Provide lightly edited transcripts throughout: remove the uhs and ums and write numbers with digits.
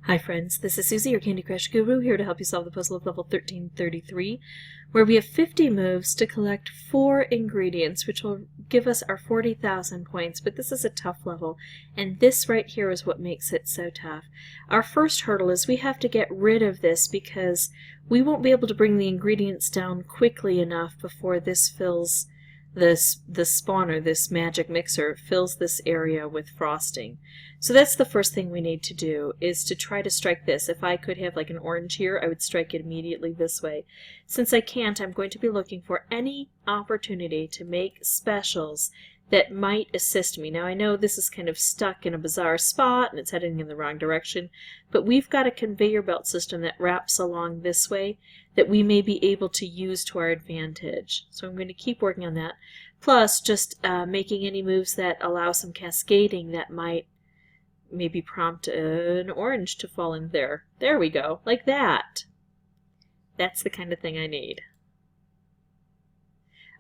Hi friends, this is Susie, your Candy Crush Guru, here to help you solve the puzzle of level 1333, where we have 50 moves to collect 4 ingredients, which will give us our 40,000 points, but this is a tough level, and this right here is what makes it so tough. Our first hurdle is we have to get rid of this because we won't be able to bring the ingredients down quickly enough before this fills the spawner, this magic mixer, fills this area with frosting. So that's the first thing we need to do, is to try to strike this. If I could have like an orange here, I would strike it immediately this way. Since I can't, I'm going to be looking for any opportunity to make specials that might assist me. Now I know this is kind of stuck in a bizarre spot and it's heading in the wrong direction, but we've got a conveyor belt system that wraps along this way that we may be able to use to our advantage. So I'm going to keep working on that. Plus just making any moves that allow some cascading that might maybe prompt an orange to fall in there. There we go, like that. That's the kind of thing I need.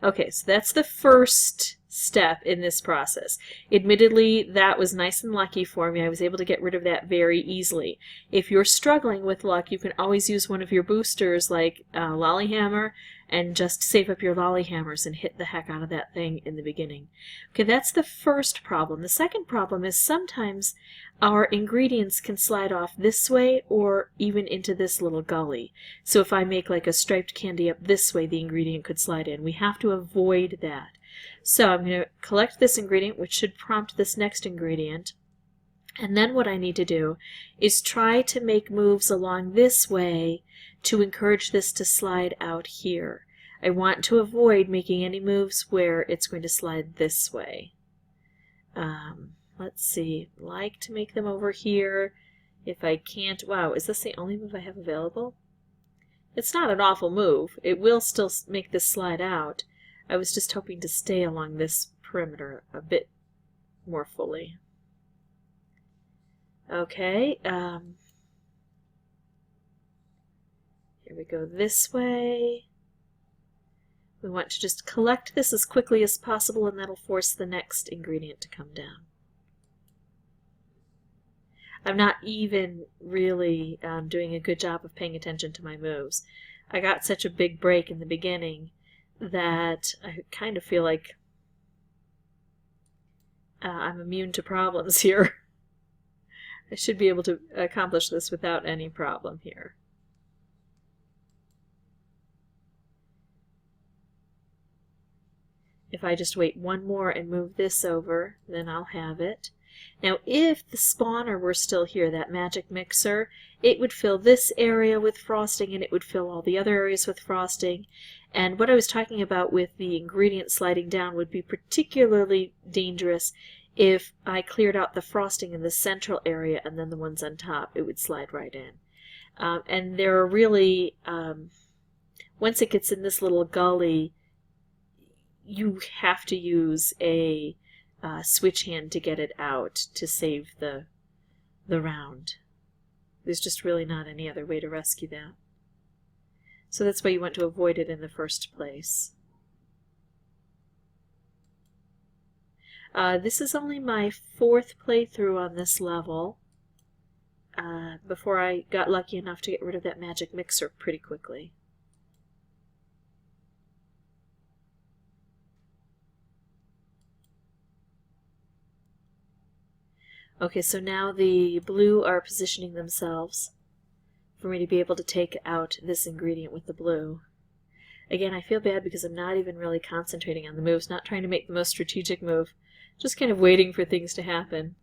Okay, so that's the first step in this process. Admittedly, that was nice and lucky for me. I was able to get rid of that very easily. If you're struggling with luck, you can always use one of your boosters like Lollyhammer and just save up your Lollyhammers and hit the heck out of that thing in the beginning. Okay, that's the first problem. The second problem is sometimes our ingredients can slide off this way or even into this little gully. So if I make like a striped candy up this way, the ingredient could slide in. We have to avoid that. So I'm going to collect this ingredient, which should prompt this next ingredient. And then what I need to do is try to make moves along this way to encourage this to slide out here. I want to avoid making any moves where it's going to slide this way. Let's see, like to make them over here. If I can't, wow, is this the only move I have available? It's not an awful move. It will still make this slide out. I was just hoping to stay along this perimeter a bit more fully. Okay, here we go this way. We want to just collect this as quickly as possible, and that'll force the next ingredient to come down. I'm not even really doing a good job of paying attention to my moves. I got such a big break in the beginning that I kind of feel like I'm immune to problems here. I should be able to accomplish this without any problem here. If I just wait one more and move this over, then I'll have it. Now if the spawner were still here, that magic mixer, it would fill this area with frosting and it would fill all the other areas with frosting. And what I was talking about with the ingredient sliding down would be particularly dangerous if I cleared out the frosting in the central area and then the ones on top, it would slide right in. And there are really, once it gets in this little gully, you have to use a switch hand to get it out to save the round. There's just really not any other way to rescue that. So that's why you want to avoid it in the first place. This is only my 4th playthrough on this level before I got lucky enough to get rid of that magic mixer pretty quickly. Okay, so now the blue are positioning themselves for me to be able to take out this ingredient with the blue. Again, I feel bad because I'm not even really concentrating on the moves, not trying to make the most strategic move, just kind of waiting for things to happen.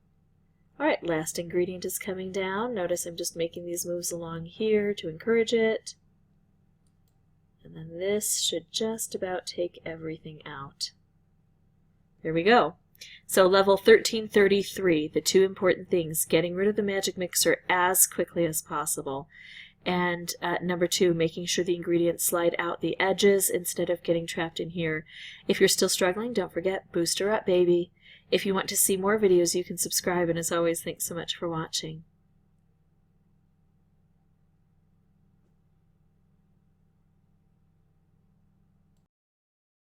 Alright, last ingredient is coming down. Notice I'm just making these moves along here to encourage it. And then this should just about take everything out. There we go. So level 1333, the 2 important things, getting rid of the magic mixer as quickly as possible. And number 2, making sure the ingredients slide out the edges instead of getting trapped in here. If you're still struggling, don't forget, booster up, baby. If you want to see more videos, you can subscribe, and as always, thanks so much for watching.